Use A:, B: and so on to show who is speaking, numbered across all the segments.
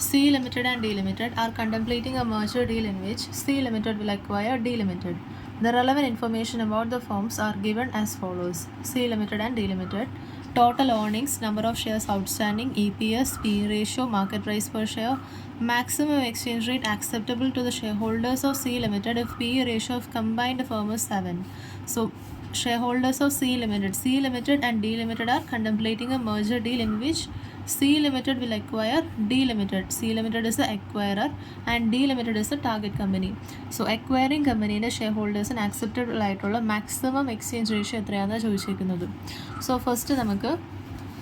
A: C Limited and D Limited are contemplating a merger deal in which C Limited will acquire D Limited. The relevant information about the firms are given as follows. C Limited and D Limited. Total earnings, number of shares outstanding, EPS, PE ratio, market price per share, maximum exchange rate acceptable to the shareholders of C Limited if PE ratio of combined firm is 7. So, shareholders of C Limited and D Limited are contemplating a merger deal in which C Limited will acquire D Limited. C Limited is the acquirer and D Limited is the target company. So, acquiring company shareholders and acceptable ആയിട്ടുള്ള maximum exchange ratio എത്രയാണെന്ന് ചോദിച്ചിരിക്കുന്നത്. So first നമുക്ക്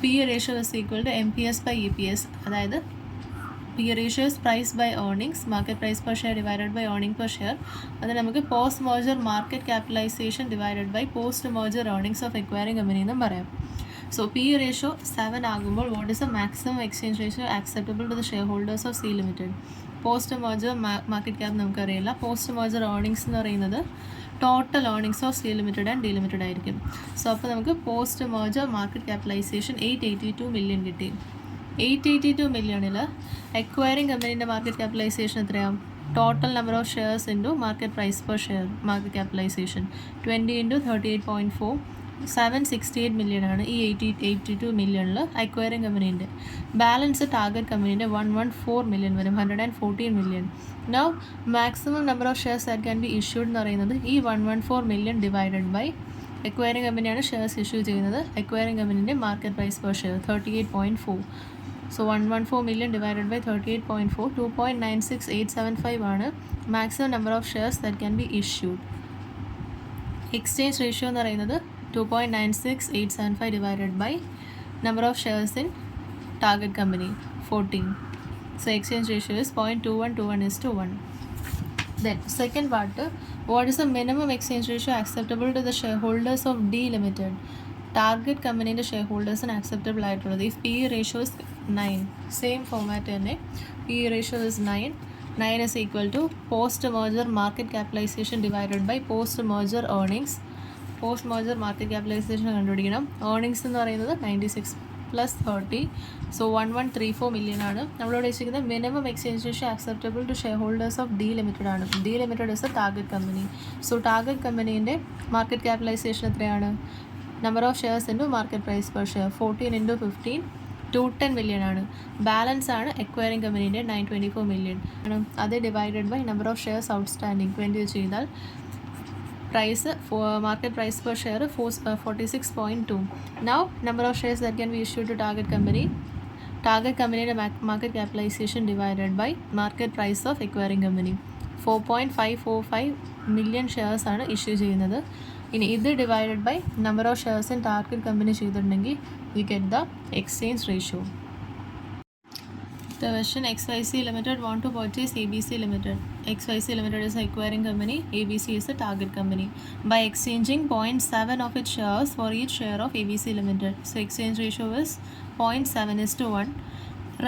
A: P ratio is equal to MPS by EPS, അതായത് പി ratio ഇസ് price by earnings, market price per share divided by earning per share. അത് നമുക്ക് post merger market capitalisation divided by post merger earnings of acquiring company എന്നും പറയാം. So P ratio 7 ആകുമ്പോൾ what is the maximum exchange ratio acceptable to the shareholders of C Limited? Post merger market cap നമുക്കറിയില്ല. Post merger earnings എന്ന് പറയുന്നത് total earnings of C Limited and D Limited ആയിരിക്കും. So അപ്പോൾ നമുക്ക് post merger market capitalisation 882 million കിട്ടി. 882 million acquiring കമ്പനീൻ്റെ market capitalisation എത്രയാണ്? Total number of shares into market price per share market capitalisation 20 × 38.4 768 million ആണ് ഈ 82 million അക്വയറിംഗ് കമ്പനീൻ്റെ. Balance target കമ്പനീൻ്റെ 114 million വരും, 114 million. Now maximum number of shares that can be issued എന്ന് പറയുന്നത് ഈ 114 million ഡിവൈഡഡ് ബൈ അക്വയറിംഗ് കമ്പനിയാണ് shares issue ചെയ്യുന്നത്. അക്വയറിംഗ് കമ്പനീൻ്റെ market price per share 38.4. So 114 million divided by 38.4 2.96875 ആണ് maximum number of shares that can be issued. Exchange ratio എന്ന് പറയുന്നത് 2.96875 divided by number of shares in target company 14. So exchange ratio is 0.2121:1. Then second part, what is the minimum exchange ratio acceptable to the shareholders of D Limited? Target company shareholders and acceptable ആയിട്ടുള്ളത്. If PE ratio is 9, same format തന്നെ. PE ratio is 9. 9 is equal to post merger market capitalization divided by post merger earnings. Post merger market capitalisation കണ്ടുപിടിക്കണം. Earnings എന്ന് പറയുന്നത് 96 + 30, so 1134 million ആണ്. നമ്മളോട് വെച്ചിരിക്കുന്നത് minimum exchange ratio acceptable to shareholders of D Limited ആണ്. D Limited is a target company. So target കമ്പനീൻ്റെ market capitalisation എത്രയാണ്? Number of shares into market price per share 14 × 15 210 million ആണ്. Balance ആണ് acquiring കമ്പനീൻ്റെ 924 million ആണ്. അത് divided by number of shares outstanding 20 ചെയ്താൽ price for market price per share 46.2. Now number of shares that can be issued to target company market capitalization divided by market price of acquiring company 4.545 million shares ആണ് issue ചെയ്യുന്നത്. ഇനി ഇത് divided by number of shares in target company ചെയ്തിട്ടുണ്ടെങ്കിൽ you get the exchange ratio. The question, XYZ Limited want to purchase ABC Limited. XYZ Limited is acquiring company, ABC is a target company, by exchanging 0.7 of its shares for each share of ABC Limited. So exchange ratio is 0.7:1.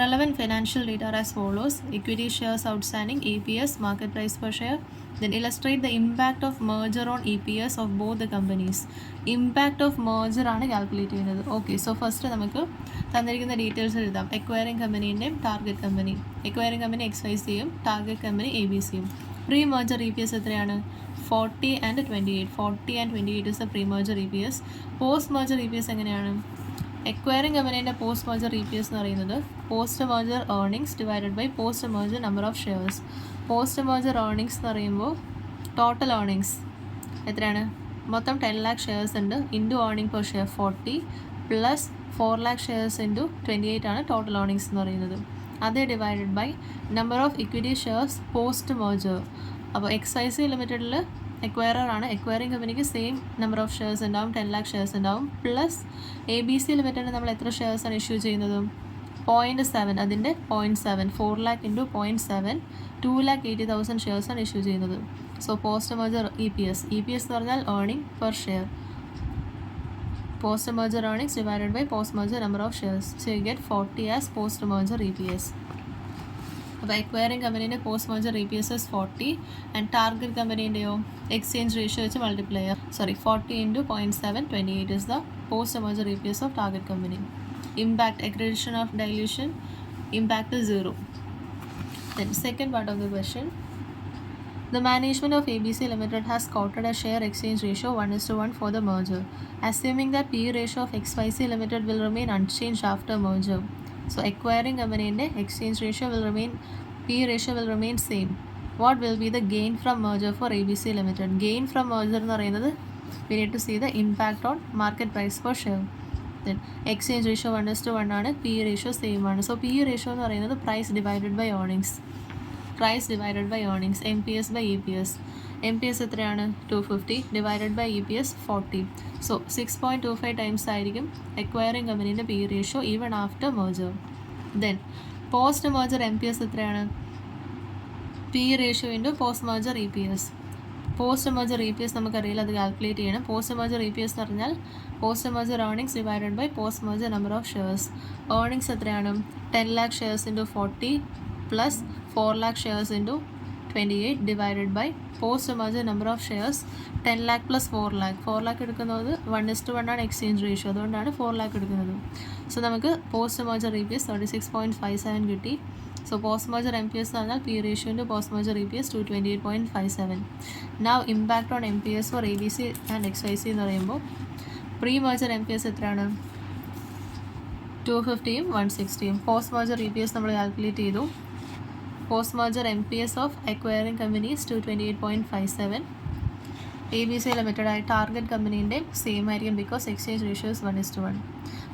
A: Relevant financial data are as follows. Equity shares outstanding, EPS, market price per share. Then illustrate the impact of merger on EPS of both the companies. Impact of merger ആണ് calculate ചെയ്യുന്നത്. Okay, so first നമുക്ക് തന്നിരിക്കുന്ന details എഴുതാം. Acquiring കമ്പനീൻ്റെയും target company. Acquiring company XYZയും target company ABCയും. Pre merger EPS എത്രയാണ്? 40 and 28. 40 and 28 is the pre merger EPS. Post merger EPS എങ്ങനെയാണ്? എക്വയറിംഗ് കമ്പനീൻ്റെ പോസ്റ്റ് merger EPS എന്ന് പറയുന്നത് post merger earnings divided by post merger number of shares. Post merger earnings എന്ന് പറയുമ്പോൾ total earnings എത്രയാണ്? മൊത്തം 10 lakh shares ഉണ്ട്. Into earning per share 40 plus 4 lakh shares into 28 ആണ് ടോട്ടൽ ഏർണിങ്സ് എന്ന് പറയുന്നത്. അത് divided by number of equity shares post merger. അപ്പോൾ XYZ ലിമിറ്റഡിൽ എക്വയറർ ആണ്. എക്വയറിംഗ് കമ്പനിക്ക് സെയിം നമ്പർ ഓഫ് ഷെയർസ് ഉണ്ടാവും, 10 lakh ഷെയർസ് ഉണ്ടാവും. പ്ലസ് ABC ലിമിറ്റഡിന് നമ്മൾ എത്ര ഷെയർസാണ് ഇഷ്യൂ ചെയ്യുന്നത്? 0.7, അതിൻ്റെ 0.7 4 lakh ഇൻറ്റു 0.7 280,000 ഷെയർസാണ് ഇഷ്യൂ ചെയ്യുന്നത്. സോ പോസ്റ്റ് merger EPS എന്ന് പറഞ്ഞാൽ earning per share. Post merger earnings divided by post merger number of shares. So you get 40 as post merger EPS. അപ്പോൾ എക്വയറിംഗ് കമ്പനീൻ്റെ post merger EPS is 40 and target കമ്പനീൻ്റെയോ exchange ratio വെച്ച് multiply ചെയ്യാം. 40 × 0.7 28 is the post merger EPS of target company. Impact accretion of dilution, impact is 0. Then second part of the question. The management of ABC Limited has quoted a share exchange ratio 1:1 for the merger, assuming that P/E ratio of XYZ Limited will remain unchanged after merger. So acquiring company exchange ratio will remain, P/E ratio will remain same. What will be the gain from merger for ABC Limited? Gain from merger എന്ന് പറയുന്നത് we need to see the impact on market price per share. Then exchange ratio 1:1 ആണ്, P/E ratio same ആണ്. So P/E ratio എന്ന് പറയുന്നത് price divided by earnings. Price divided by earnings, MPS by EPS. MPS എത്രയാണ് 250 divided by EPS 40. So 6.25 times ആയിരിക്കും acquiring കമ്പനീൻ്റെ P/E ratio even after merger. Then post merger MPS എത്രയാണ്? P/E ratio into post merger EPS. Post merger EPS നമുക്കറിയില്ല, അത് calculate ചെയ്യണം. Post merger EPS എന്ന് പറഞ്ഞാൽ post merger earnings divided by post merger number of shares. Earnings എത്രയാണ്? 10 lakh shares into 40 plus 4 lakh shares into 28 divided by post merger number of shares 10 lakh plus 4 lakh. 4 lakh എടുക്കുന്നത് 1:1 ആണ് exchange ratio, അതുകൊണ്ടാണ് 4 lakh എടുക്കുന്നത്. So നമുക്ക് post merger EPS 36.57 കിട്ടി. So post merger MPS എന്ന് പറഞ്ഞാൽ P/E ratio into post merger EPS 228.57. Now impact on MPS for ABC and XYZ എന്ന് പറയുമ്പോൾ പ്രീ merger MPS എത്രയാണ്? 250യും 160യും. പോസ്റ്റ് merger EPS നമ്മൾ കാൽക്കുലേറ്റ് ചെയ്തു. Post merger MPS of acquiring companies 228.57. ABC Limited ആയി ടാർഗറ്റ് കമ്പനീൻ്റെ സെയിം ആയിരിക്കും because exchange ratio is 1:1.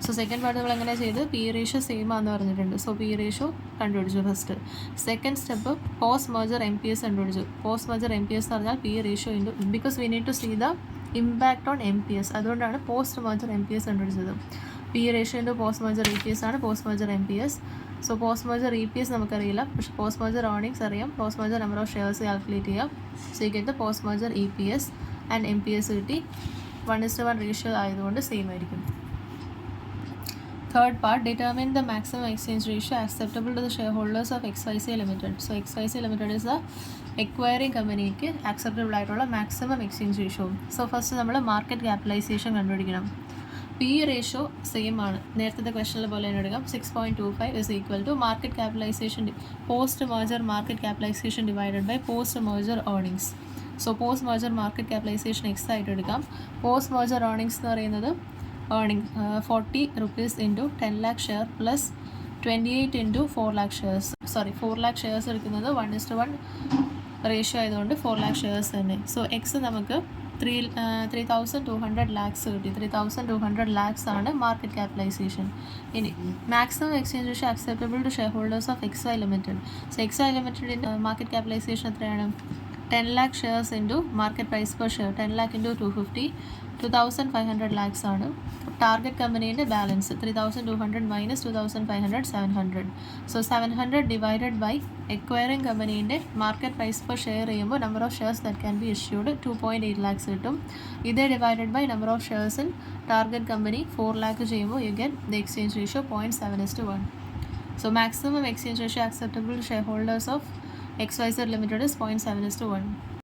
A: So second part നമ്മൾ എങ്ങനെ ചെയ്ത് P/E ratio സെയിം ആണെന്ന് പറഞ്ഞിട്ടുണ്ട്. സോ P/E ratio കണ്ടുപിടിച്ചു first. Second step post merger MPS കണ്ടുപിടിച്ചു. പോസ്റ്റ് മെർജർ MPS എന്ന് പറഞ്ഞാൽ P/E ratio into, because we need to see the impact on MPS, അതുകൊണ്ടാണ് പോസ്റ്റ് മെർജർ MPS കണ്ടുപിടിച്ചത്. P/E ratio into post merger EPS ആണ് post merger MPS. So post merger EPS നമുക്കറിയില്ല, പക്ഷേ post merger earnings അറിയാം. Post merger number of shares calculate ചെയ്യാം. So ഈ get post merger EPS and MPS കിട്ടി. 1:1 ratio ആയതുകൊണ്ട് same ആയിരിക്കും. Third part, determine the maximum exchange ratio acceptable to the shareholders of XYZ Limited. So XYZ Limited is the acquiring companyക്ക് acceptable ആയിട്ടുള്ള maximum exchange ratio. So first നമ്മൾ market capitalisation കണ്ടുപിടിക്കണം. P/E ratio same ആണ്, നേരത്തെ ക്വസ്റ്റനിൽ പോലെ തന്നെ എടുക്കാം. 6.25 is equal to market capitalisation post merger market capitalisation divided by post merger earnings. So post merger market capitalisation X ആയിട്ട് എടുക്കാം. പോസ്റ്റ് മെർജർ ഏർണിങ്സ് എന്ന് പറയുന്നത് earning 40 rupees into 10 lakh share plus 28 into 4 lakh shares. 4 lakh shares എടുക്കുന്നത് 1:1 ratio ആയതുകൊണ്ട് 4 lakh shares തന്നെ. So x നമുക്ക് 3,200 lakhs കിട്ടി. 3,200 lakhs ആണ് മാർക്കറ്റ് ക്യാപിറ്റലൈസേഷൻ. ഇനി maximum exchange ratio acceptable to shareholders of XY Limited. സോ XY Limitedൻ്റെ market capitalisation എത്രയാണ്? 10 lakh shares into market price per share 10 lakh into 250, 2,500 lakhs ആണ്. Target കമ്പനീൻ്റെ balance 3,200 minus 2,500 700. So 700 divided by acquiring കമ്പനീൻ്റെ market price per share ചെയ്യുമ്പോൾ number of shares that can be issued 2.8 lakhs കിട്ടും. ഇതേ divided by number of shares in target company 4 lakh ചെയ്യുമ്പോൾ you get the exchange ratio 0.7:1. So maximum exchange ratio acceptable shareholders of XYZ Limited is 0.7:1.